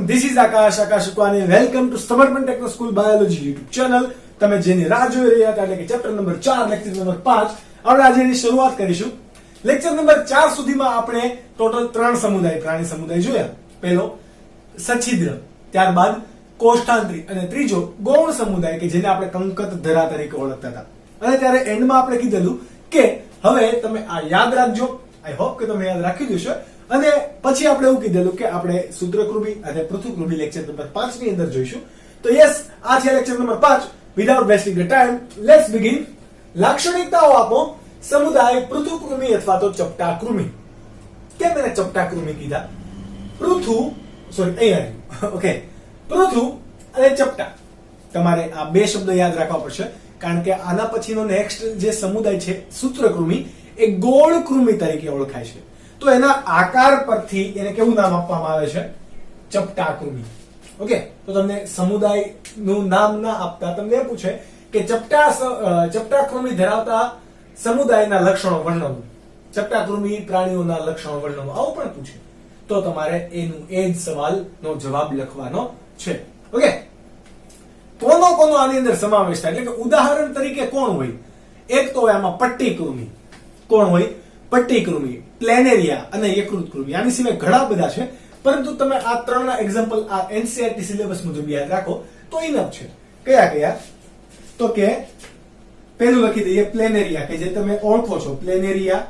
This is Akash Ukvani. Welcome to Samarpan techno school biology YouTube channel. તમે જેની રાહ જોઈ રહ્યા હતા એટલે કે ચેપ્ટર નંબર 4 લેક્ચર નંબર 5 આપણે આજે એની શરૂઆત કરીશું. લેક્ચર નંબર 4 સુધીમાં આપણે ટોટલ 3 સમુદાય પ્રાણી સમુદાય જોયા. પહેલો સછિદ્ર, ત્યારબાદ કોષ્ઠાંત્રી અને ત્રીજો ગૌણ સમુદાય કે જેને આપણે કંકતધરા તરીકે ઓળખતા હતા. અને ત્યારે એન્ડમાં આપણે કીધેલું કે હવે તમે આ યાદ રાખજો. આઈ હોપ કે તમે યાદ રાખી દેશો. અને પછી આપણે એવું કીધેલું કે આપણે સૂત્રકૃમિ અને પૃથુકૃમિ લેક્ચર નંબર 5 ની અંદર જોઈશું. તો યસ, આ છે lecture number 5. Without wasting the time, let's begin. લાક્ષણિકતાઓ આપો સમુદાય પૃથુકૃમિ અથવા તો ચપટાકૃમિ. કેમ એને ચપટાકૃમિ કીધા? ઓકે, પૃથુ અને ચપટા. તમારે આ બે શબ્દ યાદ રાખવા પડશે કારણ કે આના પછીનો નેક્સ્ટ જે સમુદાય છે સૂત્રકૃમિ એ ગોળ કૃમિ તરીકે ઓળખાય છે. તો એના આકાર પરથી એને કેવું નામ આપવામાં આવે છે? ચપટાકૃમિ. ઓકે, તો તમને સમુદાયનું નામ ના આપતા તમને એ પૂછે કે ચપટાકૃમિ ધરાવતા સમુદાયના લક્ષણો વર્ણવો, ચપટાકૃમિ પ્રાણીઓના લક્ષણો વર્ણવો, આવું પણ પૂછે તો તમારે એનું એ જ સવાલનો જવાબ લખવાનો છે. ઓકે, કોનો આની અંદર સમાવેશ થાય એટલે કે ઉદાહરણ તરીકે કોણ હોય? એક તો આમાં પટ્ટીકૃમિ. કોણ હોય? પટ્ટીકૃમિ, પ્લેનેરિયા અને યકૃતકૃમિ. આની સિવાય ઘણા બધા છે, પરંતુ તમે આ ત્રણના એક્ઝામ્પલ આ એનસીઈઆરટી સિલેબસ મુજબ યાદ રાખો તો ઇનફ છે. કયા? તો કે પહેલું લખી દઈએ પ્લેનેરિયા કે જે તમે ઓળખો છો, પ્લેનેરિયા.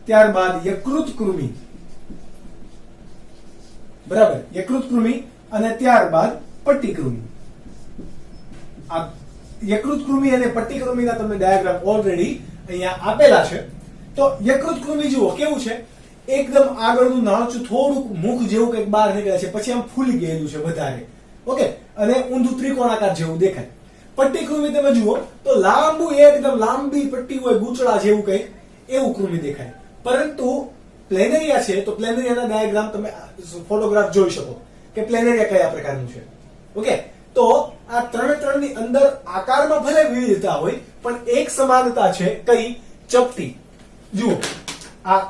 ત્યારબાદ યકૃતકૃમિ, બરાબર, યકૃતકૃમિ અને ત્યારબાદ પટ્ટીકૃમિ. આ યકૃતકૃમિ અને પટ્ટીકૃમિના તમને ડાયાગ્રામ ઓલરેડી અહીંયા આપેલા છે. તો યકૃતકૃમિ જુઓ કેવું છે, એકદમ આગળનું નાળચું થોડુંક મુખ જેવું કંઈક બહાર નીકળે છે, પછી આમ ફૂલી ગયેલું છે વધારે. ઓકે, અને ઊંધું ત્રિકોણાકાર જેવું દેખાય. પટ્ટીકૃમિ તમે જુઓ તો લાંબુ, એકદમ લાંબી પટ્ટી હોય, ગૂંચળા જેવું કંઈક એવું કૃમિ દેખાય. પરંતુ પ્લેનેરિયા છે તો પ્લેનેરિયાના ડાયાગ્રામ તમે ફોટોગ્રાફ જોઈ શકો કે પ્લેનેરિયા કયા પ્રકારનું છે. ઓકે, તો આ ત્રણની અંદર આકારમાં ભલે વિવિધતા હોય પણ એક સમાનતા છે. કઈ? ચપટી. જુઓ, આ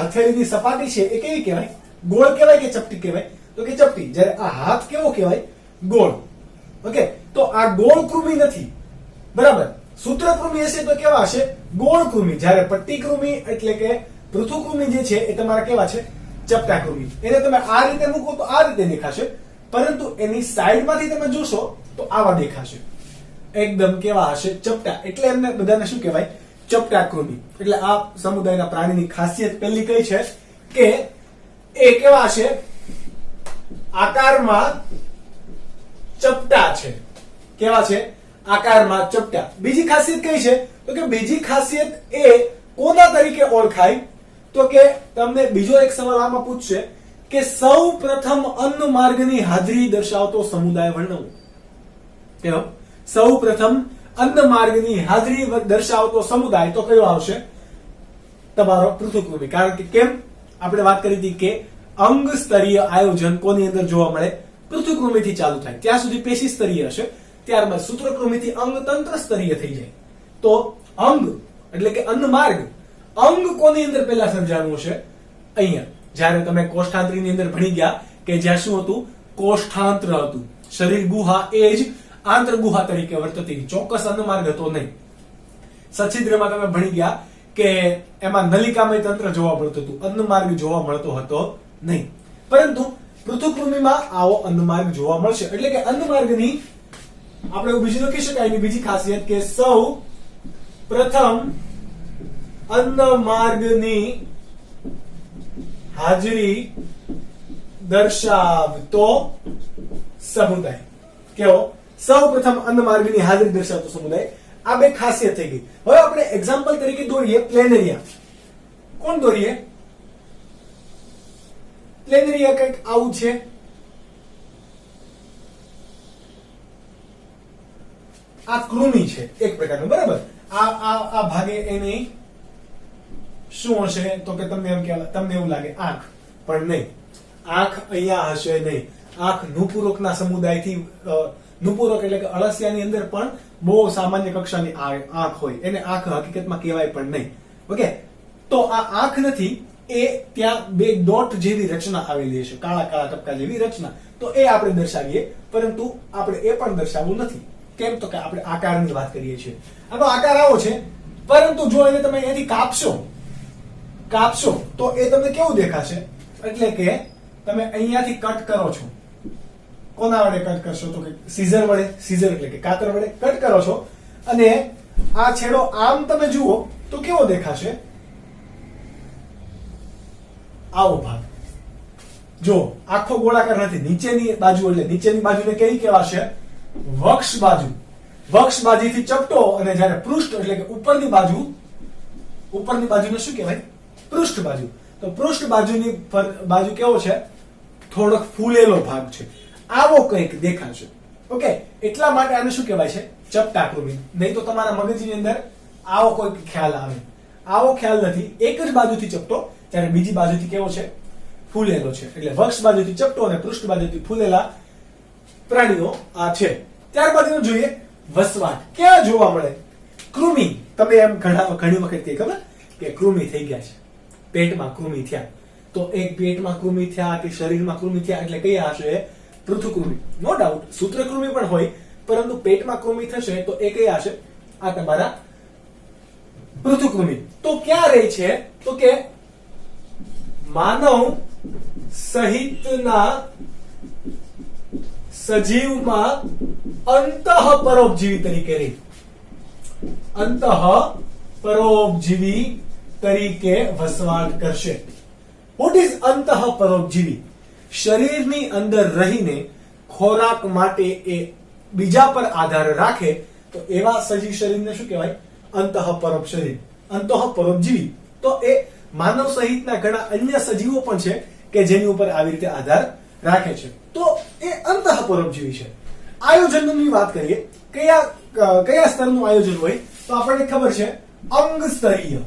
હથેળીની સપાટી છે એ કેવી કહેવાય? ગોળ કહેવાય કે ચપટી કહેવાય? તો કે ચપટી. જ્યારે આ હાથ કેવો કહેવાય? ગોળ. ઓકે, તો આ ગોળ કૃમિ નથી, બરાબર. સૂત્રકૃમિ હશે તો કેવા હશે? ગોળ કૃમિ. જ્યારે પટ્ટીકૃમિ એટલે કે પૃથુકૃમિ જે છે એ તમારા કેવા છે? ચપટાકૃમિ. એને તમે આ રીતે મૂકો તો આ રીતે દેખાશે, પરંતુ એની સાઈડમાંથી તમે જોશો તો આવા દેખાશે. એકદમ કેવા હશે? ચપટા. એટલે એમને બધાને શું કહેવાય? ચપટાકૃમિ. એટલે આ સમુદાયના પ્રાણીની ખાસિયત પહેલી કઈ છે કે એ કેવા છે? આકારમાં ચપટા છે. કેવા છે? આકારમાં ચપટા. બીજી ખાસિયત કઈ છે? તો કે બીજી ખાસિયત એ કોના તરીકે ઓળખાય? તો કે તમને બીજો એક સવાલ આમાં પૂછશે કે સૌ પ્રથમ અન્ન માર્ગની હાજરી દર્શાવતો સમુદાય વર્ણવો. કેવો? સૌ પ્રથમ અન્ન માર્ગની હાજરી દર્શાવતો સમુદાય તો કયો આવશે? તમારો પૃથુકૃમિ. કારણ કે કેમ? આપણે વાત કરી હતી કે અંગ સ્તરીય આયોજન કોની અંદર જોવા મળે? પૃથુકૃમિથી ચાલુ થાય, ત્યાં સુધી પેશી સ્તરીય હશે, ત્યારબાદ સૂત્રકૃમિથી અંગ તંત્ર સ્તરીય થઈ જાય. તો અંગ એટલે કે અન્ન માર્ગ, અંગ કોની અંદર પહેલા સર્જાણું છે? અહીંયા. જ્યારે તમે કોષ્ઠાંત્રીની અંદર ભણી ગયા કે જ્યાં શું હતું? કોષ્ઠાંત્ર હતું. શરીર ગુહા એ જ આંતર ગુહા તરીકે વર્તતી, ચોક્કસ અન્ન માર્ગ હતો નહીં. સછિદ્રમાં તમે ભણી ગયા કે એમાં નલિકામય તંત્ર જોવા મળતું હતું, અન્ન માર્ગ જોવા મળતો હતો નહીં. પરંતુ પૃથુકૃમિમાં આવો અન્ન માર્ગ જોવા મળશે. એટલે કે અન્ન માર્ગની આપણે બીજું લખી શકાય એની બીજી ખાસિયત કે સૌ પ્રથમ અન્ન માર્ગની હાજરી દર્શાવતો સમુદાય. કેવો? સૌ પ્રથમ અન્ન માર્ગની હાજરી દર્શાવતો સમુદાય. આ બે ખાસિયત થઈ ગઈ. હવે આપણે એક્ઝામ્પલ તરીકે દોરીએ પ્લેનેરિયા. કોણ દોરીએ? પ્લેનેરિયા કંઈક આવું છે. આ કૃમિ છે એક પ્રકારનું, બરાબર. આ ભાગે એની શું હશે? તો કે તમને એવું લાગે આંખ, પણ નહીં. આંખ અહીંયા હશે નહીં. આંખ નુપુરકના સમુદાયથી, નુપુરક એટલે કે અળસિયાની અંદર પણ બહુ સામાન્ય કક્ષાની આંખ હોય, એને આંખ હકીકતમાં કહેવાય પણ નહીં. ઓકે, તો આ આંખ નથી, એ ત્યાં બે ડોટ જેવી રચના આવેલી હશે, કાળા કાળા ટપકા જેવી રચના, તો એ આપણે દર્શાવીએ, પરંતુ આપણે એ પણ દર્શાવવું નથી. કેમ? તો કે આપણે આકારની વાત કરીએ છીએ. આનો આકાર આવો છે, પરંતુ જો એને તમે અહીંયાથી કાપશો તો એ તમને કેવું દેખાશે? એટલે કે તમે અહીંયાથી કટ કરો છો, કોના વડે કટ કરશો? તો કે સીઝર વડે. સીઝર એટલે કે કાતર વડે કટ કરો છો, અને આ છેડો આમ તમે જુઓ તો કેવો દેખાશે? આવો ભાગ. જો આખો ગોળાકાર નથી, નીચેની બાજુ, એટલે નીચેની બાજુને કેવી કહેવાશે? વક્ષ બાજુ. વક્ષ બાજુથી ચપટો, અને જ્યારે પૃષ્ઠ એટલે કે ઉપરની બાજુને શું કહેવાય? પૃષ્ઠ બાજુ. તો પૃષ્ઠ બાજુની બાજુ કેવો છે? થોડોક ફૂલેલો ભાગ છે, આવો કંઈક દેખાશે. ઓકે, એટલા માટે આને શું કહેવાય છે? ચપટાકૃતિ. નહીં તો તમારા મગજની અંદર આવો કોઈ ખ્યાલ આવે. આવો ખ્યાલ નથી. એક જ બાજુથી ચપટો, ત્યારે બીજી બાજુથી કેવો છે? ફૂલેલો છે. એટલે વક્ષ બાજુથી ચપટો અને પૃષ્ઠ બાજુથી ફૂલેલા પ્રાણીઓ આ છે. ત્યારબાદ એનું જોઈએ વસવાટ. ક્યાં જોવા મળે? કૃમિ. તમે એમ ઘણી વખત કહે ખબર કે કૃમિ થઈ ગયા છે, પેટમાં કૃમિ થયા. તો એક પેટમાં કૃમિ થયા કે શરીરમાં કૃમિ થયા એટલે કયા હશે? પૃથુકૃમિ. નો ડાઉટ સૂત્રકૃમિ પણ હોય, પરંતુ પેટમાં કૃમિ થશે તો એ કયા હશે? આ તમારા પૃથુકૃમિ. તો ક્યાં રહે છે? તો કે માનવ સહિતના સજીવમાં અંતઃપરોપજીવી તરીકે રહે. અંતઃપરોપજીવી તરીકે વસવાટ કરશે. વોટ ઇઝ અંતઃપરોપજીવી? શરીરની અંદર રહીને ખોરાક માટે એ બીજા પર આધાર રાખે, તો એવા સજીવ શરીરને શું કહેવાય? અંતઃપરોપ શરીર, અંતઃપરોપજીવી. તો એ માનવ સહિતના ઘણા અન્ય સજીવો પણ છે કે જેની ઉપર આવી રીતે આધાર રાખે છે, તો એ અંતઃપરોપજીવી છે. આયોજનની વાત કરીએ, કયા સ્તરનું આયોજન હોય? તો આપણને ખબર છે અંગ સ્તરીય.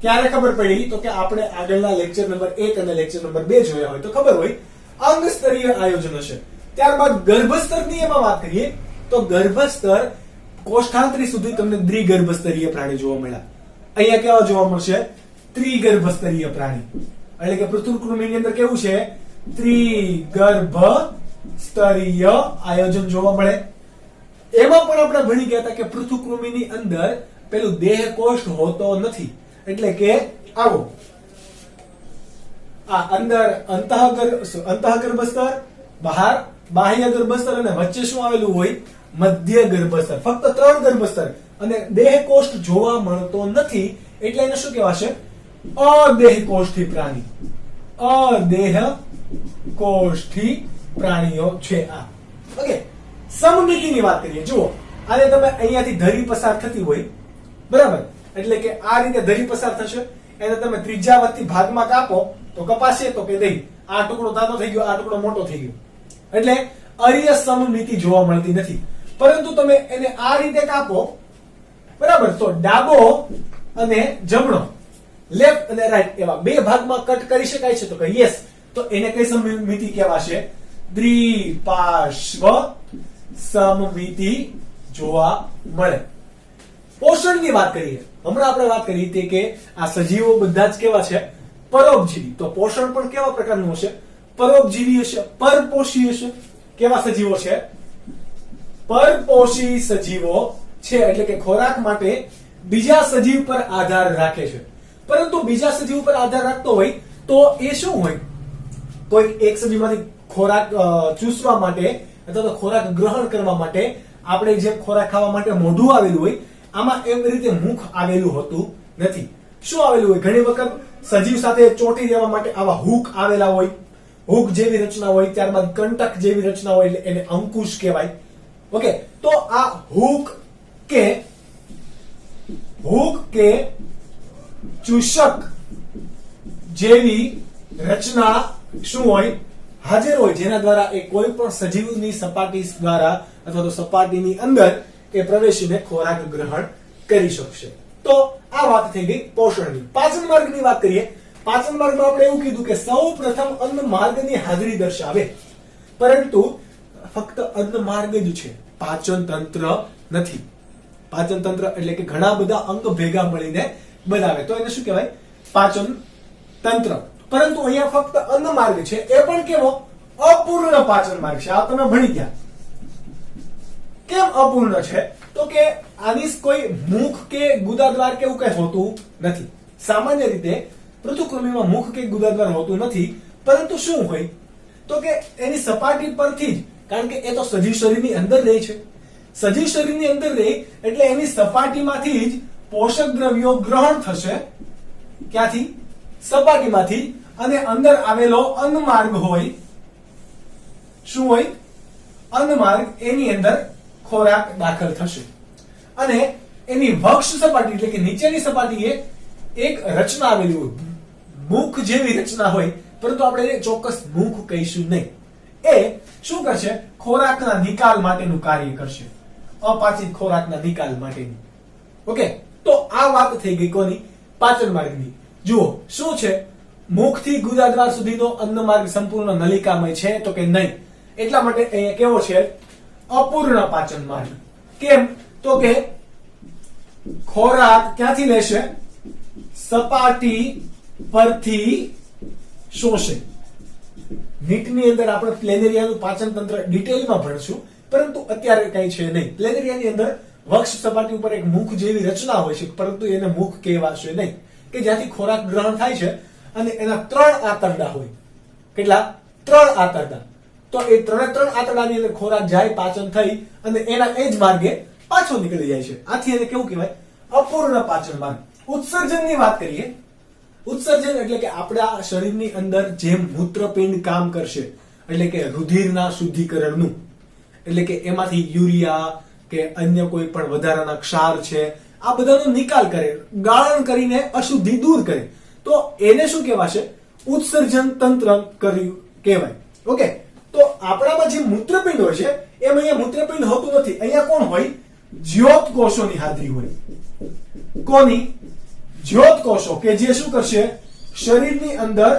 ક્યારે ખબર પડી? તો કે આપણે આગળના લેક્ચર નંબર 1 અને લેક્ચર નંબર 2 જોયા હોય તો ખબર હોય, અંગ સ્તરીય આયોજન હશે. ત્યારબાદ ગર્ભસ્તરની એમાં વાત કરીએ તો ગર્ભસ્તર કોષ્ઠાંતરી સુધી તમને દ્વિગર્ભસ્તરીય પ્રાણી જોવા મળ્યા. અહીંયા કેવા જોવા મળશે? ત્રિગર્ભસ્તરીય પ્રાણી. એટલે કે પૃથુકૃમિની અંદર કેવું છે? ત્રિગર્ભસ્તરીય આયોજન જોવા મળે. એમાં પણ આપણે ભણી ગયા હતા કે પૃથુકૃમિની અંદર પેલું દેહ કોષ્ઠ હોતો નથી. એટલે કે આવો આ અંદર અંતઃગર્ભસ્તર, બહાર બાહ્ય ગર્ભસ્તર, અને વચ્ચે શું આવેલું હોય? મધ્ય ગર્ભસ્તર. ફક્ત 3 ગર્ભસ્તર, અને દેહ કોષ્ઠ જોવા મળતો નથી. એટલે એને શું કહેવાશે? અદેહકોષ્ઠી પ્રાણી. અદેહકોષ્ઠી પ્રાણીઓ છે આ. ઓકે, સમમિતિની વાત કરીએ. જુઓ, આને તમે અહીંયાથી ધરી પસાર થતી હોય, બરાબર? એટલે કે આ રીતે ધરી પસાર થશે, એને તમે ત્રિજ્યાવર્તી ભાગમાં કાપો તો કપાશે તો કે નહીં, આ ટુકડો નાનો થઈ ગયો, આ ટુકડો મોટો થઈ ગયો. એટલે અરીય સમમિતિ જોવા મળતી નથી. પરંતુ તમે એને આ રીતે કાપો, બરાબર, તો ડાબો અને જમણો, લેફ્ટ અને રાઈટ, એવા બે ભાગમાં કટ કરી શકાય છે. તો કે યસ. તો એને કઈ સમમિતિ કહેવાશે? દ્વિપાર્શ્વ સમમિતિ જોવા મળે. પોષણની વાત કરીએ. હમણાં આપણે વાત કરી હતી કે આ સજીવો બધા જ કેવા છે? પરોપજીવી. તો પોષણ પણ કેવા પ્રકારનું હશે? પરોપજીવી હશે, પરપોષી હશે. કેવા સજીવો છે? પરપોષી સજીવો છે. એટલે કે ખોરાક માટે બીજા સજીવ પર આધાર રાખે છે. પરંતુ બીજા સજીવ પર આધાર રાખતો હોય તો એ શું હોય? કોઈ એક સજીવમાંથી ખોરાક ચૂસવા માટે અથવા તો ખોરાક ગ્રહણ કરવા માટે આપણે જે ખોરાક ખાવા માટે મોઢું આવેલું હોય, આમાં એવી રીતે મુખ આવેલું હોતું નથી. શું આવેલું હોય? ઘણી વખત સજીવ સાથે ચોંટી દેવા માટે આવા હૂક આવેલા હોય, હૂક જેવી રચના હોય. ત્યારબાદ કંટક જેવી રચના હોય, એટલે એને અંકુશ કહેવાય. ઓકે, તો આ હૂક કે ચૂષક જેવી રચના શું હોય? હાજર હોય, જેના દ્વારા એ કોઈ પણ સજીવની સપાટી દ્વારા અથવા તો સપાટીની અંદર એ પ્રવેશીને ખોરાક ગ્રહણ કરી શકશે. તો આ વાત થઈ ગઈ પોષણની. પાચન માર્ગની વાત કરીએ. પાચન માર્ગમાં આપણે એવું કીધું કે સૌ પ્રથમ અન્ન માર્ગની હાજરી દર્શાવે, પરંતુ ફક્ત અન્ન માર્ગ જ છે, પાચન તંત્ર નથી. પાચન તંત્ર એટલે કે ઘણા બધા અંગ ભેગા મળીને બનાવે, તો એને શું કહેવાય? પાચન તંત્ર. પરંતુ અહીંયા ફક્ત અન્ન માર્ગ છે, એ પણ કેવો? અપૂર્ણ પાચન માર્ગ છે. આ તમે ભણી ગયા. કેમ અપૂર્ણ છે? તો કે આની કોઈ મુખ કે ગુદાદ્વાર કે એવું કઈ હોતું નથી. સામાન્ય રીતે પૃથુકૃમિમાં મુખ કે ગુદાદ્વાર હોતું નથી, પરંતુ શું હોય? તો કે એની સપાટી પરથી જ, કારણ કે એ તો સજીવ શરીરની અંદર રહે છે, સજીવ શરીરની અંદર રહે એટલે એની સપાટીમાંથી જ પોષક દ્રવ્યો ગ્રહણ થશે. ક્યાંથી? સપાટીમાંથી. અને અંદર આવેલો અન્ન માર્ગ હોય, શું હોય? અન્ન માર્ગ, એની અંદર ખોરાક દાખલ થશે અને એની વક્ષ સપાટી એટલે કે નીચેની સપાટીએ એક રચના આવેલી હોય, મુખ જેવી રચના હોય, પરંતુ આપણે એને ચોક્કસ મુખ કહીશું નહીં. એ શું કરશે? ખોરાકના નિકાલ માટેનું કાર્ય કરશે, અપાચિત ખોરાકના નિકાલ માટેનું. ઓકે, તો આ વાત થઈ ગઈ કોની? પાચન માર્ગની. જુઓ શું છે? મુખથી ગુદાદ્વાર સુધીનો અન્ન માર્ગ સંપૂર્ણ નલિકામય છે તો કે નહીં. એટલા માટે અહીંયા કેવો છે? અપૂર્ણ પાચન માર્ગ. કેમ? તો કે ખોરાક ક્યાંથી લેશે? સપાટી પરથી શોષે. નીટની અંદર આપણે પ્લેનેરિયાનું પાચન તંત્ર ડિટેલમાં ભણશું, પરંતુ અત્યારે કઈ છે નહીં. પ્લેનેરિયાની અંદર વક્ષ સપાટી ઉપર એક મુખ જેવી રચના હોય છે, પરંતુ એને મુખ કહેવાશે નહીં, કે જ્યાંથી ખોરાક ગ્રહણ થાય છે. અને એના 3 આંતરડા હોય. કેટલા? 3 આંતરડા. તો એ 3 આંતરડાની અંદર ખોરાક જાય, પાચન થઈ અને એના એ જ માર્ગે પાછો નીકળી જાય છે. આથી એને કેવું કહેવાય? અપૂર્ણ પાચન માર્ગ. ઉત્સર્જનની વાત કરીએ. ઉત્સર્જન એટલે કે આપણા શરીરની અંદર જેમ મૂત્રપિંડ કામ કરશે, એટલે કે રુધિરના શુદ્ધિકરણનું, એટલે કે એમાંથી યુરિયા કે અન્ય કોઈ પણ વધારાના ક્ષાર છે, આ બધાનો નિકાલ કરે, ગાળણ કરીને અશુદ્ધિ દૂર કરે, તો એને શું કહેવાશે? ઉત્સર્જન તંત્ર કર્યું કહેવાય. ઓકે, તો આપણામાં જે મૂત્રપિંડ હોય છે એમ અહીંયા મૂત્રપિંડ હોતું નથી. અહીંયા કોણ હોય? જ્યોત કોષોની હાજરી હોય. કોની? જ્યોત કોષો, કે જે શું કરશે? શરીરની અંદર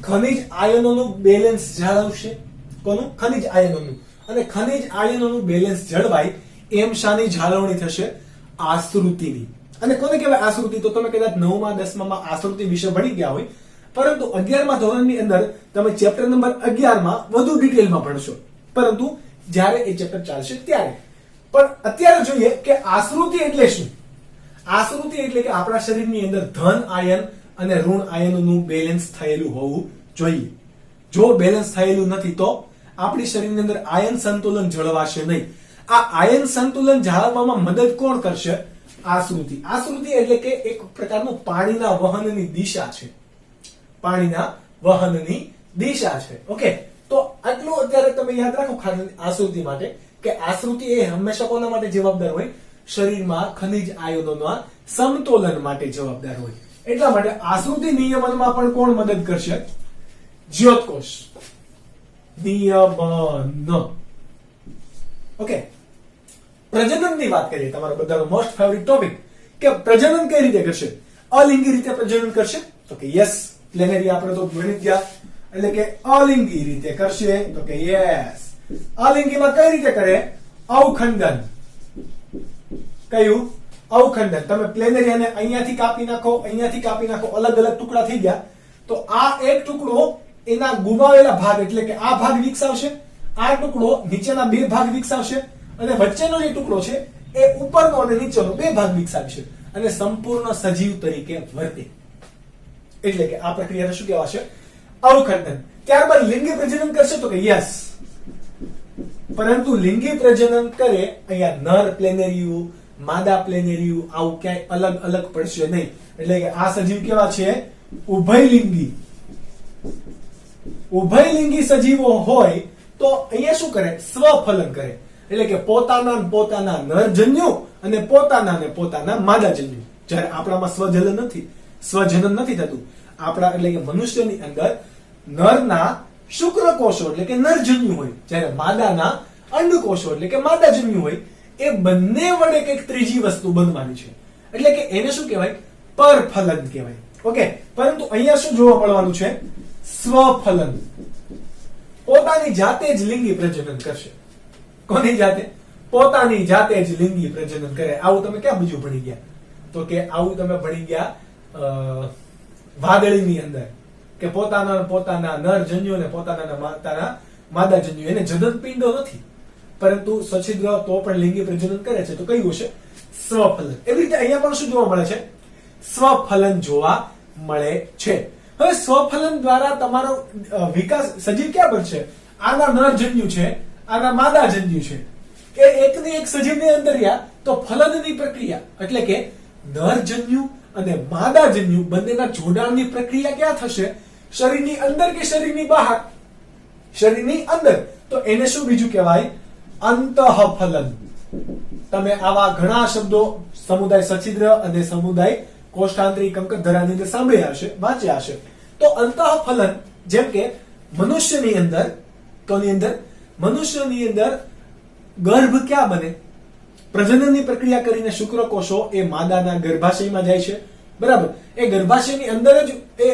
ખનિજ આયનોનું બેલેન્સ જાળવશે. કોનું? ખનિજ આયનોનું. અને ખનિજ આયનોનું બેલેન્સ જળવાય એમ શાની જાળવણી થશે? આશ્રુતિની. અને કોને કહેવાય આશ્રુતિ? તો તમે કદાચ 9મા 10મામાં આશ્રુતિ વિશે ભણી ગયા હોય, પરંતુ 11મા ધોરણની અંદર તમે ચેપ્ટર નંબર 11માં વધુ ડિટેલમાં ભણશો, પરંતુ જ્યારે એ ચેપ્ટર ચાલશે ત્યારે. પણ અત્યારે જોઈએ કે આશ્રુતિ એટલે શું? આશ્રુતિ એટલે કે આપણા શરીરની અંદર ધન આયન અને ઋણ આયનોનું બેલેન્સ થયેલું હોવું જોઈએ. જો બેલેન્સ થયેલું નથી તો આપણી શરીરની અંદર આયન સંતુલન જળવાશે નહીં. આ આયન સંતુલન જાળવવામાં મદદ કોણ કરશે? આશ્રુતિ. આશ્રુતિ એટલે કે એક પ્રકારનું પાણીના વહનની દિશા છે. પાણીના વહનની દિશા છે. ઓકે, તો આટલું અત્યારે તમે યાદ રાખો ખાલી આશ્રુતિ માટે, કે આશ્રુતિ એ હંમેશા કોના માટે જવાબદાર હોય? શરીરમાં ખનિજ આયનોના સમતોલન માટે જવાબદાર હોય. એટલા માટે આશ્રુતિ નિયમનમાં પણ કોણ મદદ કરશે? જ્યોતકોષ. નિયમન. ઓકે, પ્રજનનની વાત કરીએ. તમારો બધાનો મોસ્ટ ફેવરિટ ટોપિક, કે પ્રજનન કઈ રીતે કરશે? અલિંગી રીતે પ્રજનન કરશે? તો કે યસ, પ્લેનેરિયા આપણે તો ભણી ગયા, એટલે કે અલિંગી રીતે કરશે. તો કે યસ. અલિંગીમાં કઈ રીતે કરે? અવખંડન. કયું? અવખંડન. તમે પ્લેનેરિયાને અહીંયાથી કાપી નાખો, અહીંયાથી કાપી નાખો, અલગ અલગ ટુકડા થઈ ગયા, તો આ એક ટુકડો એના ગુમાવેલા ભાગ એટલે કે આ ભાગ વિકસાવશે, આ ટુકડો નીચેના 2 ભાગ વિકસાવશે, અને વચ્ચેનો જે ટુકડો છે એ ઉપરનો અને નીચેનો 2 ભાગ વિકસાવશે અને સંપૂર્ણ સજીવ તરીકે વર્તે. એટલે કે આ પ્રક્રિયાને શું કહેવાશે? અવખંડન. ત્યારબાદ લિંગી પ્રજનન કરશે? તો કે યસ. પરંતુ લિંગી પ્રજનન કરે અહીંયા નર પ્લેનેરિયું, માદા પ્લેનેરિયું આવું ક્યાંય અલગ અલગ પડશે નહીં. એટલે કે આ સજીવ કેવા છે? ઉભયલિંગી. ઉભયલિંગી સજીવો હોય તો અહીંયા શું કરે? સ્વફલન કરે. એટલે કે પોતાના નરજન્યુ અને પોતાના માદાજન્યુ. જ્યારે આપણામાં સ્વજનન નથી થતું. આપણા એટલે કે મનુષ્યની અંદર નરના શુક્રકોષો એટલે કે નરજન્યુ હોય, જ્યારે માદાના અંડકોષો એટલે કે માદાજન્યુ હોય. એ બંને વડે કંઈક ત્રીજી વસ્તુ બનવાની છે, એટલે કે એને શું કહેવાય? પરફલન કહેવાય. ઓકે, પરંતુ અહીંયા શું જોવા મળવાનું છે? સ્વફલન. પોતાની જાતે જ લિંગી પ્રજનન કરશે. કોની જાતે? પોતાની જાતે જ લિંગી પ્રજનન કરે. આવું તમે ક્યાં બીજું ભણી ગયા? તો કે આવું તમે ભણી ગયા વાદળીની અંદર કે પોતાના નર જન્યુ અને પોતાના માદા જન્યુ એને જનન પિંડો નથી, પરંતુ સછિદ્ર તો પણ લિંગી પ્રજનન કરે છે. તો કયું હશે? સ્વફલન. એવી રીતે અહીંયા પણ શું જોવા મળે છે? સ્વફલન જોવા મળે છે. હવે સ્વફલન દ્વારા તમારો વિકાસ સજીવ ક્યાં બનશે? આના નર જન્યુ છે, આના માદા જન્યુ છે, કે એકની એક સજીવની અંદર રહ્યા તો ફલનની પ્રક્રિયા એટલે કે નર જન્યુ અને માદા જન્યુ બંનેના જોડાણની પ્રક્રિયા ક્યાં થશે? શરીરની અંદર કે શરીરની બહાર? શરીરની અંદર. તો એને શું બીજું કહેવાય? અંતઃફલન. તમે આવા ઘણા શબ્દો સમુદાય સછિદ્ર અને સમુદાય કોષ્ઠાંતરી કંકતધરાની અંદર સાંભળ્યા હશે, વાંચ્યા હશે. તો અંતઃફલન જેમ કે મનુષ્યની અંદર, કોની અંદર? મનુષ્યની અંદર ગર્ભ ક્યાં બને? પ્રજનનની પ્રક્રિયા કરીને શુક્રકોષો એ માદાના ગર્ભાશયમાં જાય છે, બરાબર? એ ગર્ભાશયની અંદર જ એ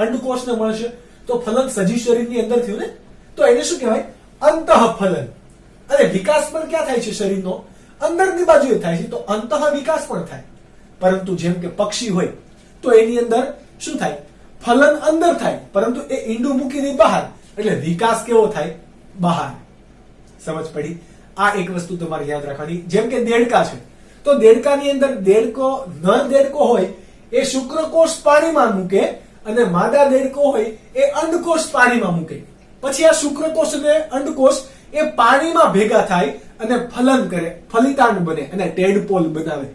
અંડકોષને મળશે. તો ફલન સજીવ શરીરની અંદર થયું ને, તો એને શું કહેવાય? અંતઃફલન. અને વિકાસ પણ ક્યાં થાય છે? શરીરનો અંદરની બાજુએ થાય છે, તો અંતઃ વિકાસ પણ થાય. પરંતુ જેમ કે પક્ષી હોય તો એની અંદર શું થાય? ફલન અંદર થાય, પરંતુ એ ઈંડું મૂકીને બહાર, એટલે વિકાસ કેવો થાય? બહાર. સમજ પડી? આ એક વસ્તુ તમારે યાદ રાખવાની. જેમ કે દેડકા છે, તો દેડકાની અંદર નર દેડકો હોય એ શુક્રકોષ પાણીમાં મૂકે અને માદા દેડકો હોય એ અંડકોષ પાણીમાં મૂકે. પછી આ શુક્રકોષ અને અંડકોષ એ પાણીમાં ભેગા થાય અને ફલન કરે, ફલિતાંડ બને અને ટેડપોલ બનાવે,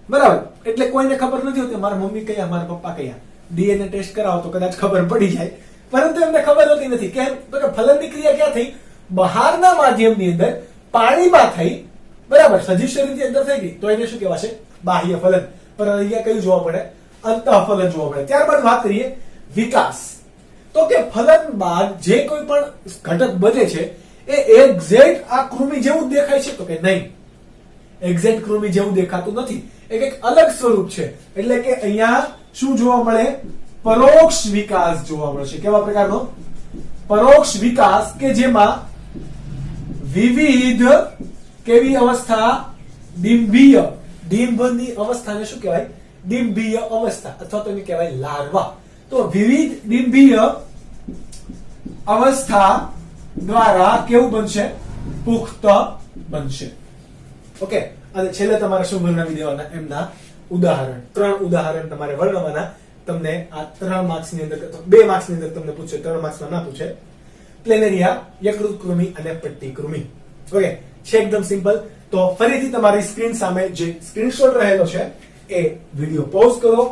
બરાબર? એટલે કોઈને ખબર નથી હોતી મારા મમ્મી કયા, મારા પપ્પા કયા. ડીએનએ ટેસ્ટ કરાવો તો કદાચ ખબર પડી જાય, પરંતુ એમને ખબર હોતી નથી. કેમ? તો કે ફલનની ક્રિયા ક્યાં થઈ? બહારના માધ્યમની અંદર પાણીમાં થઈ, બરાબર? સજીવ શરીરની અંદર થઈ ગઈ તો એને શું કહેવાશે? બાહ્ય ફલન. પણ અહીંયા કયું જોવા મળે? અંતઃફલન જોવા મળે. ત્યારબાદ વાત કરીએ વિકાસ. તો કે ફલન બાદ જે કોઈ પણ ઘટક બને છે એ એક્ઝેક્ટ આ કૃમિ જેવું દેખાય છે? તો કે નહીં, એક્ઝેક્ટ કૃમિ જેવું દેખાતું નથી. એક અલગ સ્વરૂપ છે. એટલે કે અહીંયા શું જોવા મળે? પરોક્ષ વિકાસ જોવા મળશે. કેવા પ્રકારનો? પરોક્ષ વિકાસ કે જેમાં વિવિધ કેવી અવસ્થા? ડિંભીય. ડિંભની અવસ્થાને શું કહેવાય? ડિંભીય અવસ્થા, અથવા તો એને કહેવાય લાર્વા. તો વિવિધ ડિંભીય અવસ્થા દ્વારા કેવું બનશે? પુખ્ત બનશે. ઓકે. અને છેલ્લે તમારે શું વર્ણવી દેવાના? એમના ઉદાહરણ. 3 ઉદાહરણ તમારે વર્ણવવાના. તમને આ 3 માર્ક્સની અંદર, 2 માર્ક્સની અંદર તમને પૂછે, 3 માર્ક્સમાં ના પૂછે. પ્લેનેરિયા, યકૃત કૃમિ અને પટ્ટી કૃમિ. ઓકે, છે એકદમ સિમ્પલ. તો ફરીથી તમારી સ્ક્રીન સામે જે સ્ક્રીનશોટ રહેલો છે એ વિડિયો પોઝ કરો.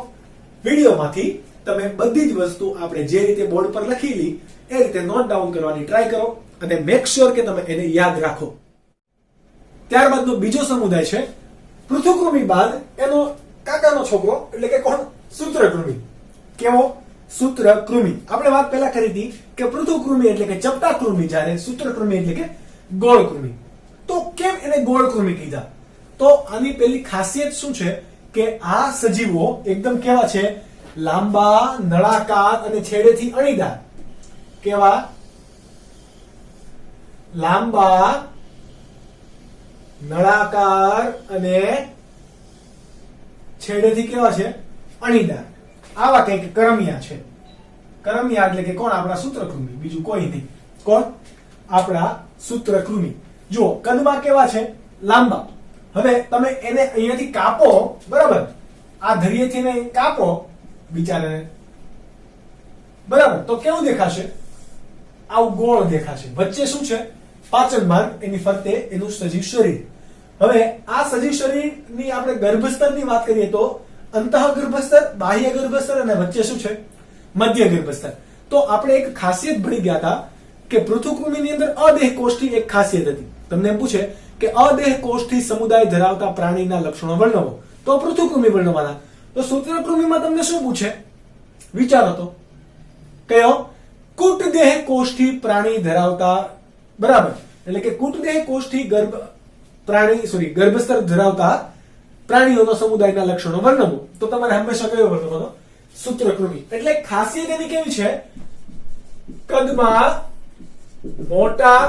વિડિયોમાંથી તમે બધી જ વસ્તુ આપણે જે રીતે બોર્ડ પર લખેલી એ રીતે નોટ ડાઉન કરવાની ટ્રાય કરો અને મેક શ્યોર કે તમે એને યાદ રાખો. ત્યારબાદનો બીજો સમુદાય છે પૃથુકૃમિ બાદ એનો કાકાનો છોકરો, એટલે કે કોણ? સૂત્રકૃમિ. કેવો? સૂત્રકૃમિ. આપણે વાત પહેલા કરી હતી કે પૃથુકૃમિ એટલે કે ચપટા કૃમિ, જ્યારે સૂત્રકૃમિ એટલે કે ગોળ કૃમિ. તો કેમ એને ગોળ કૃમિ કીધા? તો આની પેલી ખાસિયત શું છે કે આ સજીવો એકદમ કેવા છે? લાંબા, નળાકાર અને છેડેથી અણીદાર. કેવા? લાંબા, નળાકાર અને છેડેથી કેવા છે? અણીદાર. આવા કંઈક કરમિયા છે. કરમિયા એટલે કે કોણ? આપણા સૂત્રકૃમિ, બીજું કોઈ નહીં. કોણ? આપણા સૂત્રકૃમિ. જો કદમાં કેવા છે? લાંબા. હવે તમે એને અહીંયાથી કાપો, બરાબર? આ ધરીએથી એને કાપો બિચારાને, બરાબર? તો કેવું દેખાશે? આવું ગોળ દેખાશે. વચ્ચે શું છે? પાચન માર્ગ, એની ફરતે એનું સજીવ શરીર. હવે આ સજીવ શરીરની આપણે ગર્ભસ્તરની વાત કરીએ તો અંતઃ ગર્ભસ્તર, બાહ્ય ગર્ભસ્તર અને વચ્ચે શું છે? મધ્ય ગર્ભસ્તર. તો આપણે એક ખાસિયત ભણી ગયા હતા કે પૃથુકૃમિની અંદર અદેહ કોષથી એક ખાસિયત હતી. તમને એમ પૂછે કે અદેહ કોષથી સમુદાય ધરાવતા પ્રાણીના લક્ષણો વર્ણવો, તો પૃથુકૃમિ વર્ણવવાના. તો સૂત્રકૃમિમાં તમને શું પૂછે? વિચારો તો. કયો? કુટદેહ કોષથી પ્રાણી ધરાવતા, બરાબર? એટલે કે કુટદેહ કોષથી ગર્ભસ્તર ધરાવતા પ્રાણીઓનો સમુદાયના લક્ષણો વર્ણવો. તો તમારે હંમેશા કયો વર્ણવવાનો? સૂત્રકૃમિ. એટલે ખાસિયત એની કેવી છે? કદમાં મોટા,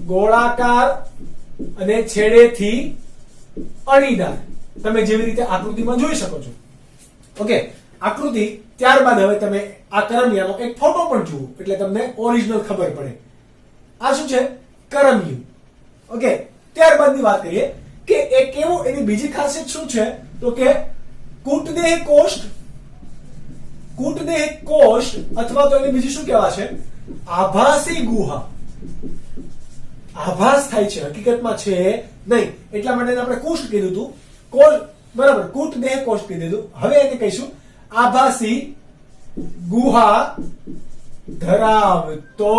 ગોળાકાર અને છેડેથી અણીદાર. તમે જેવી રીતે આકૃતિમાં જોઈ શકો છો. ઓકે, આકૃતિ ત્યારબાદ હવે તમે આ કરમિયાનો એક ફોટો પણ જુઓ એટલે તમને ઓરિજિનલ ખબર પડે. આ શું છે? કરમિયું. ઓકે, ત્યારબાદની વાત કરીએ કે એ કેવો, એની બીજી ખાસિયત શું છે તો કે કૂટદેહ કોષ્ઠ, કૂટદેહ કોષ્ઠ અથવા તો એને બીજું શું કહેવાશે? આભાસી ગુહા. આભાસ થાય છે, હકીકતમાં છે નહીં, એટલા માટે આપણે કોષ્ઠ કીધું હતું. કોષ્ઠ બરાબર, કૂટદેહ કોષ્ઠ કીધું હતું. હવે એને કહીશું આભાસી ગુહા ધરાવતો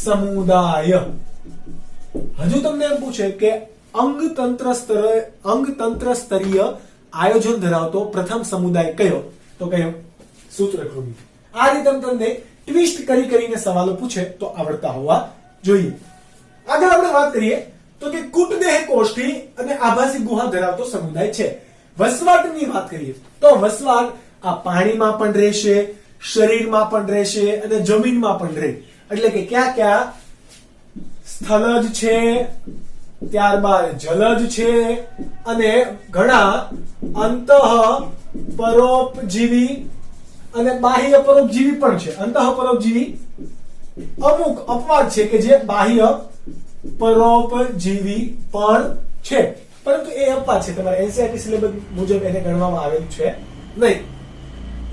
સમુદાય. હજુ તમને એમ પૂછે કે અંગતંત્ર સ્તરીય આયોજન ધરાવતો પ્રથમ સમુદાય કયો? તો કયો? સૂત્રકૃમિ. આ રીતે તમને ટ્વિસ્ટ કરીને સવાલો પૂછે તો આવડતા હોવા જોઈએ. આગળ આપણે વાત કરીએ તો કે કૂટદેહ કોષ્ઠી અને આભાસી ગુહા ધરાવતો સમુદાય છે. વસવાટની વાત કરીએ તો વસવાટ આ પાણીમાં પણ રહેશે, શરીરમાં પણ રહેશે અને જમીનમાં પણ રહે. એટલે કે ક્યાં ક્યાં? સ્થલજ છે, ત્યારબાદ જલજ છે અને ઘણા અંતઃ પરોપજીવી અને બાહ્ય પરોપજીવી પણ છે. અંતઃ પરોપજીવી અમુક અપવાદ છે કે જે બાહ્ય પરોપજીવી પણ છે, પરંતુ એ અપવાદ છે. તમારે એનસીઈઆરટી સિલેબસ મુજબ એને ગણવામાં આવેલું છે નહીં.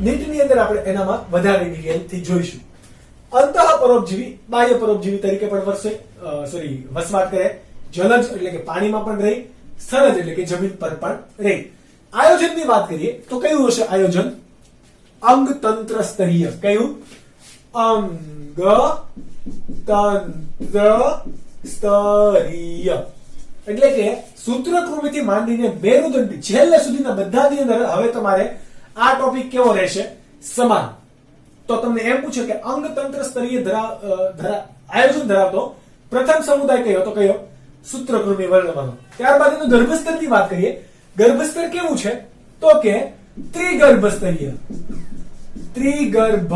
નીટની અંદર આપણે એનામાં વધારે ડિટેલથી જોઈશું. અંતઃ પરોપજીવી બાહ્ય પરોપજીવી તરીકે પણ વસવાટ કરે. જલજ એટલે કે પાણીમાં પણ રહી, સ્થળજ એટલે કે જમીન પર પણ રહી. આયોજનની વાત કરીએ તો કયું હશે આયોજન? અંગતંત્ર સ્તરીય. કયું? અંગતંત્ર સ્તરીય. એટલે કે સૂત્રકૃમિથી માંડીને મેરુદંડી છેલ્લે સુધીના બધાની અંદર હવે તમારે આ ટોપિક કેવો રહેશે? સમાન. તો તમને એમ પૂછે કે અંગતંત્ર સ્તરીય આયોજન ધરાવતો પ્રથમ સમુદાય કયો? તો કયો? સૂત્રકૃમિ વર્ણવાનો. ત્યારબાદ એનો ગર્ભસ્તરની વાત કરીએ. ગર્ભસ્તર કેવું છે? તો કે ત્રિગર્ભ સ્તરીય. ત્રિગર્ભ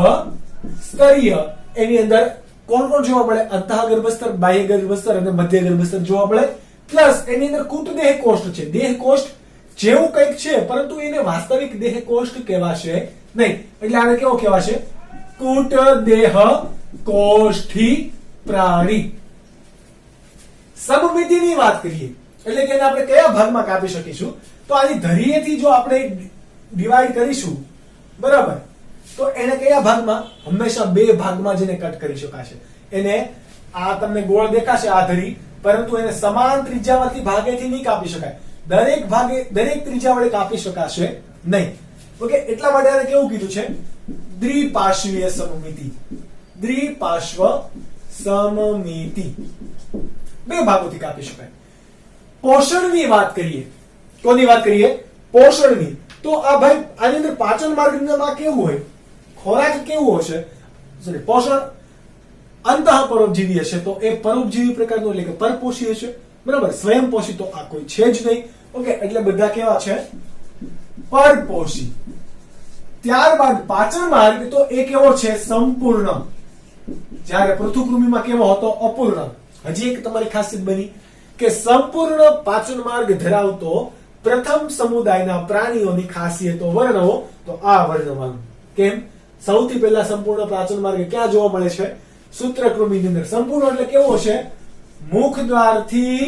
સ્તરીય. એની અંદર કોણ કોણ જોવા મળે? અંતઃ ગર્ભસ્તર, બાહ્ય ગર્ભસ્તર અને મધ્ય ગર્ભસ્તર જોવા મળે. પ્લસ એની અંદર કૂટદેહ કોષ્ઠ છે. દેહ કોષ્ઠ જેવું કંઈક છે, પરંતુ એને વાસ્તવિક દેહ કોષ્ઠ કહેવાશે નહીં. એટલે આને કેવો કહેવાશે? કૂટદેહ કોષ્ઠી પ્રાણી. સમમિતિની વાત કરીએ એટલે કે એને આપણે કયા ભાગમાં કાપી શકીશું? તો આની ધરીએથી જો આપણે ડિવાઈડ કરીશું, બરાબર, તો એને કયા ભાગમાં? હંમેશા બે ભાગમાં જેને કટ કરી શકાશે. એને આ તમને ગોળ દેખાશે આ ધરી, પરંતુ એને સમાન ત્રિજ્યાવાળી ભાગેથી નહીં કાપી શકાય. દરેક ત્રિજ્યા વડે કાપી શકાશે નહીં. ઓકે, એટલા માટે આને કેવું કીધું છે? દ્વિપાર્શ્વીય સમમિતિ. દ્વિપાર્શ્વ સમમિતિ. બે ભાગોથી કાપી શકાય. પોષણની વાત કરીએ. કોની વાત કરીએ? પોષણની. તો આ ભાઈ આની અંદર પાચન માર્ગમાં કેવું હોય? ખોરાક કેવું હશે? પોષણ અંતઃ પરોપજીવી હશે તો એ પરોપજીવી પ્રકારનો એટલે કે પરપોષી હશે. બરાબર, સ્વયંપોષી તો આ કોઈ છે જ નહીં. ઓકે, એટલે બધા કેવા છે? પરપોષી. ત્યારબાદ પાચન માર્ગ તો એ કેવો છે? સંપૂર્ણ. જ્યારે પૃથુકૃમિમાં કેવો હતો? અપૂર્ણ. હજી એક તમારી ખાસિયત બની કે સંપૂર્ણ પાચન માર્ગ ધરાવતો પ્રથમ સમુદાયના પ્રાણીઓની ખાસિયતો વર્ણવો. તો આ વર્ણવાનું. કેમ? સૌથી પહેલા સંપૂર્ણ પાચન માર્ગ ક્યાં જોવા મળે છે? સૂત્રકૃમિની અંદર. સંપૂર્ણ એટલે કેવો છે? મુખ દ્વારથી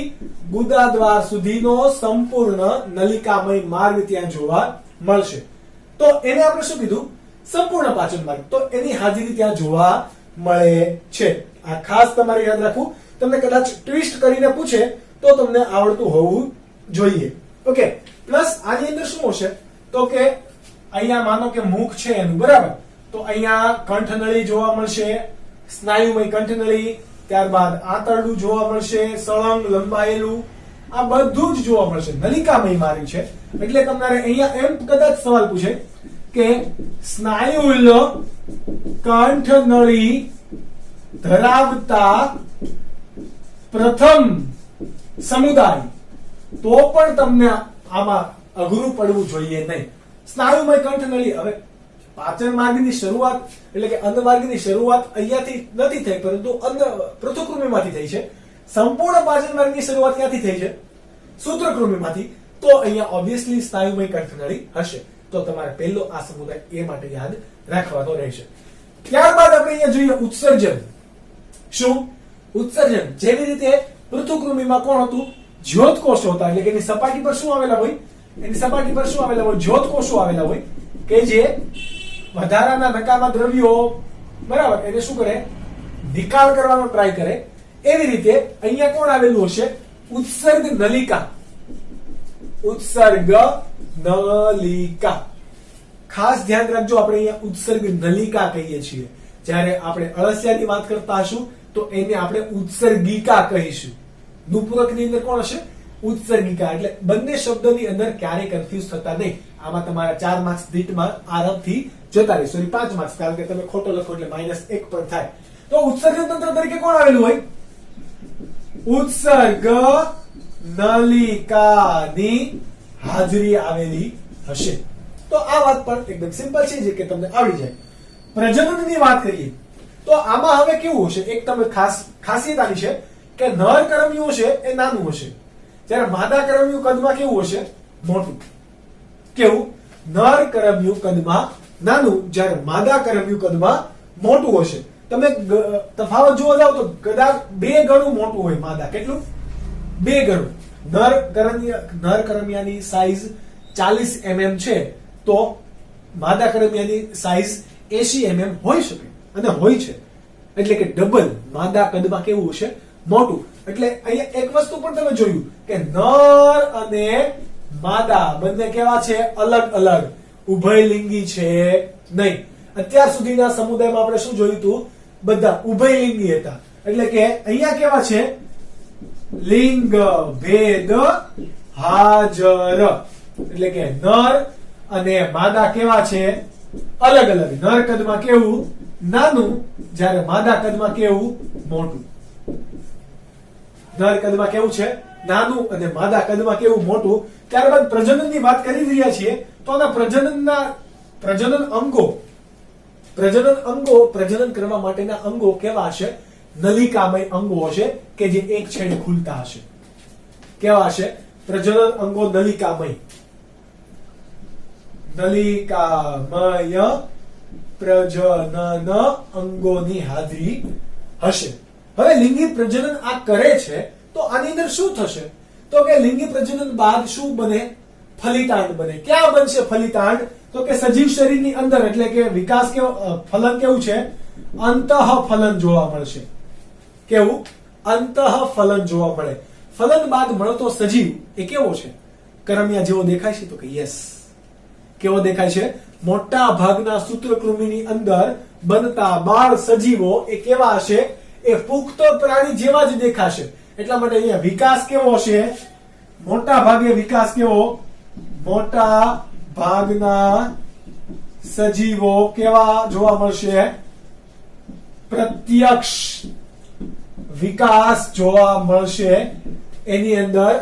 ગુદા દ્વાર સુધીનો સંપૂર્ણ નલિકામય માર્ગ ત્યાં જોવા મળશે. તો એને આપણે શું કીધું? સંપૂર્ણ પાચન માર્ગ. તો એની હાજરી ત્યાં જોવા મળે છે. આ ખાસ તમારે યાદ રાખવું. તમને કદાચ ટ્વિસ્ટ કરીને પૂછે તો તમને આવડતું હોવું જોઈએ. ઓકે, પ્લસ આની અંદર શું હશે? તો કે અહીંયા માનો કે મુખ છે એનું, બરાબર, તો અહીંયા કંઠનળી જોવા મળશે, સ્નાયુમય કંઠનળી, ત્યારબાદ આંતરડું જોવા મળશે, સળંગ લંબાયેલું, આ બધું જ જોવા મળશે. નલિકામય માર્ગ છે. એટલે તમારે અહીંયા એમ કદાચ સવાલ પૂછે કે સ્નાયુલ કંઠનળી ધરાવતા પ્રથમ સમુદાય, તો પણ તમને આમાં અઘરું પડવું જોઈએ નહીં. સ્નાયુમય કંઠનળી. હવે પાચન માર્ગની શરૂઆત એટલે કે અન્ન માર્ગની શરૂઆત અહીંયાથી નથી થઈ, પરંતુ પૃથુકૃમિમાંથી થઈ છે. સંપૂર્ણ પાચન માર્ગની શરૂઆત ક્યાંથી થઈ છે? સૂત્રકૃમિમાંથી. તો અહીંયા ઓબ્વિયસલી સ્નાયુમય કંઠનળી હશે. તો તમારે પહેલો આ સમુદાય એ માટે યાદ રાખવાનો રહેશે. ત્યારબાદ આપણે અહીંયા જોઈએ ઉત્સર્જન. શું? ઉત્સર્જન. જેવી રીતે પૃથુકૃમિમાં કોણ હતું? જ્યોતકોષો હતા. એટલે કે એની સપાટી પર શું આવેલા હોય? એની સપાટી પર શું આવેલા હોય? જ્યોતકોષો આવેલા હોય કે જે વધારાના નકામા દ્રવ્યો, બરાબર, એને શું કરે? નિકાલ કરવાનો ટ્રાય કરે. એવી રીતે અહીંયા કોણ આવેલું હશે? ઉત્સર્ગ નલિકા. ઉત્સર્ગ નલિકા. ખાસ ધ્યાન રાખજો, આપણે અહીંયા ઉત્સર્ગ નલિકા કહીએ છીએ. જ્યારે આપણે અળસિયાની વાત કરતા હશું તો એને આપણે ઉત્સર્ગિકા કહીશું. નુપુરકની અંદર કોણ હશે? ઉત્સર્ગિકા. એટલે બંને શબ્દોની અંદર ક્યારેય કન્ફ્યુઝ થતા નહીં. આમાં તમારા 4 માર્ક્સ દીઠમાં આરામથી જતા રહે. સોરી, 5 માર્ક્સ, કારણ કે તમે ખોટો લખો એટલે -1 પણ થાય. તો ઉત્સર્જન તંત્ર તરીકે કોણ આવેલું હોય? ઉત્સર્ગ નલિકાની હાજરી આવેલી હશે. તો આ વાત પણ એકદમ સિમ્પલ છે, જે કે તમને આવડી જાય. પ્રજનનની વાત કરીએ તો આમાં હવે કેવું હશે? એક તમે ખાસિયત આની છે કે નર કરમિયું હશે એ નાનું હશે, જ્યારે માદા કરમિયું કદમાં કેવું હશે? મોટું. કેવું? નર કરમિયું કદમાં નાનું, જ્યારે માદા કરમિયું કદમાં મોટું હશે. તમે તફાવત જોવા જાવ તો કદાચ 2 ગણું મોટું હોય માદા. કેટલું? 2 ગણું. નર કરમિયાની સાઈઝ 40 mm છે, તો માદા કરમિયાની સાઈઝ 80 mm હોઈ શકે અને હોય છે. એટલે કે ડબલ. માદા કદમાં કેવું હશે? મોટું. એટલે અહીંયા એક વસ્તુ પણ તમે જોયું કે નર અને માદા બંને કેવા છે? અલગ અલગ. ઉભયલિંગી છે નહીં. અત્યાર સુધીના સમુદાયમાં આપણે શું જોયું હતું? બધા ઉભયલિંગી હતા. એટલે કે અહીંયા કેવા છે? લિંગ ભેદ હાજર. એટલે કે નર અને માદા કેવા છે? અલગ અલગ. નર કદમાં કેવું? નાનું, જ્યારે માદા કદમાં કેવું? મોટું. નર કદમાં કેવું છે? નાનું, અને માદા કદમાં કેવું? મોટું. ત્યારબાદ પ્રજનનની વાત કરી રહ્યા છીએ તો આના પ્રજનન અંગો પ્રજનન કરવા માટેના અંગો કેવા હશે? નલિકામય અંગો હશે કે જે એક છેડે ખુલતા હશે. કેવા હશે? પ્રજનન અંગો નલિકામય. નલિકામય પ્રજનન અંગોની હાજરી હશે. હવે લિંગી પ્રજનન આ કરે છે તો આની અંદર શું થશે? તો કે લિંગી પ્રજનન બાદ શું બને? ફલિતાંડ બને. ક્યાં બનશે ફલિતાંડ? તો કે સજીવ શરીરની અંદર. એટલે કે વિકાસ કેવો? ફલન કેવું છે? અંતઃફલન જોવા મળશે. કેવું? અંતઃફલન જોવા મળે. ફલન બાદ મળતો સજીવ એ કેવો છે? કરમિયા જેવો દેખાય છે? તો કે યસ. કેવો દેખાય છે? મોટા ભાગના સૂત્રકૃમિની અંદર બનતા બાળ સજીવો એ કેવા હશે? એ પુખ્ત પ્રાણી જેવા જ દેખાશે. એટલા માટે અહીંયા વિકાસ કેવો હશે? મોટા ભાગે વિકાસ કેવો? મોટા ભાગના સજીવો કેવા જોવા મળશે? પ્રત્યક્ષ વિકાસ જોવા મળશે. એની અંદર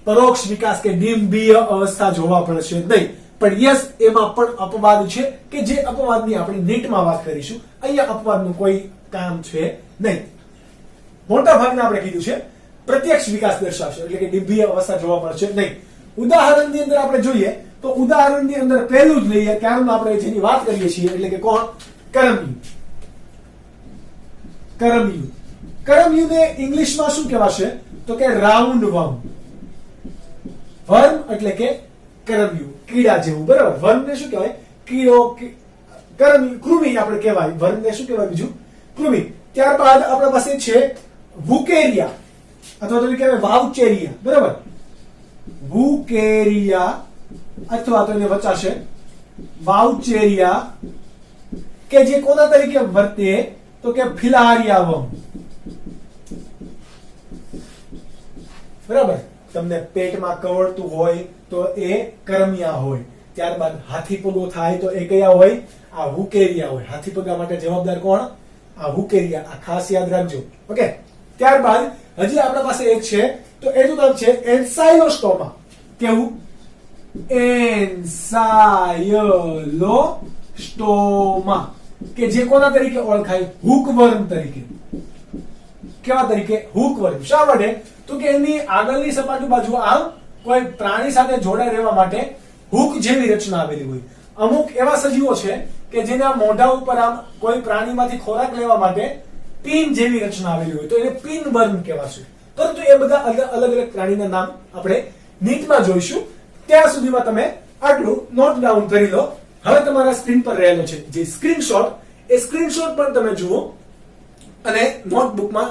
પરોક્ષ વિકાસ કે ડિમ્બીય અવસ્થા જોવા મળશે નહીં. પણ યસ, એમાં પણ અપવાદ છે કે જે અપવાદની આપણે નીટમાં વાત કરીશું. અહીંયા અપવાદનું કોઈ કામ છે નહીં. મોટા ભાગના આપણે કીધું છે પ્રત્યક્ષ વિકાસ દર્શાવશે, એટલે કે ડિમ્બીય અવસ્થા જોવા મળશે નહીં. ઉદાહરણની અંદર આપણે જોઈએ તો ઉદાહરણની અંદર પહેલું જ લઈએ, કારણ આપણે જેની વાત કરીએ છીએ, એટલે કે કોણ? કરમિયું. કરમિયુંને ઇંગ્લિશમાં શું કહેવાશે? તો કે રાઉન્ડ વર્મ. વર્મ એટલે કે કરમિયું, કીડા જેવું, બરાબર. વર્મને શું કહેવાય? કીડો. કૃમિ આપણે કહેવાય. વર્મને શું કહેવાય બીજું? કૃમિ. ત્યારબાદ આપણા પાસે છે વુકેરિયા, અથવા તો કહેવાય વાઉચેરિયા, બરાબર. વુકેરિયા અથવા તો એને વચાશે વાઉચેરિયા, કે જે કોના તરીકે વર્તે? તો કે ફિલારિયા વર્મ. બરાબર. તમને પેટમાં કવળતું હોય તો એ કરમિયા હોય. ત્યારબાદ હાથીપગો થાય તો એ કયા હોય? આ વુકેરિયા હોય. હાથીપગા માટે જવાબદાર કોણ? આ વુકેરિયા. આ ખાસ યાદ રાખજો. ઓકે. ત્યારબાદ હજી આપણા પાસે એક છે, તો એનું નામ છે એન્સાયોસ્ટોમા. કેવું? એન્સાયોસ્ટોમા, કે જે કોના તરીકે ઓળખાય? હૂકવર્મ તરીકે. કેવા તરીકે? હૂકવર્મ. શા માટે? તો કે એની આગળની સપાટી બાજુ આમ કોઈ પ્રાણી સાથે જોડાઈ રહેવા માટે હુક જેવી રચના આવેલી હોય. અમુક એવા સજીવો છે કે જેના મોઢા ઉપર આમ કોઈ પ્રાણીમાંથી ખોરાક લેવા માટે પિન જેવી રચના આવેલી હોય તો એને પિન વર્મ કહેવાશે. પરંતુ એ બધા અલગ અલગ પ્રાણીના નામ આપણે નીટમાં જોઈશું. ત્યાં સુધીમાં તમે આટલું નોટ ડાઉન કરી લો. હવે તમારા સ્ક્રીન પર રહેલો છે જે સ્ક્રીનશોટ, એ સ્ક્રીનશોટ પણ તમે જુઓ અને નોટબુકમાં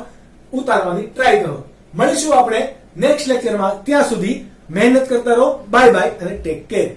ઉતારવાની ટ્રાય કરો. મળીશું આપણે નેક્સ્ટ લેક્ચરમાં. ત્યાં સુધી મહેનત કરતા રહો. બાય બાય અને ટેક કેર.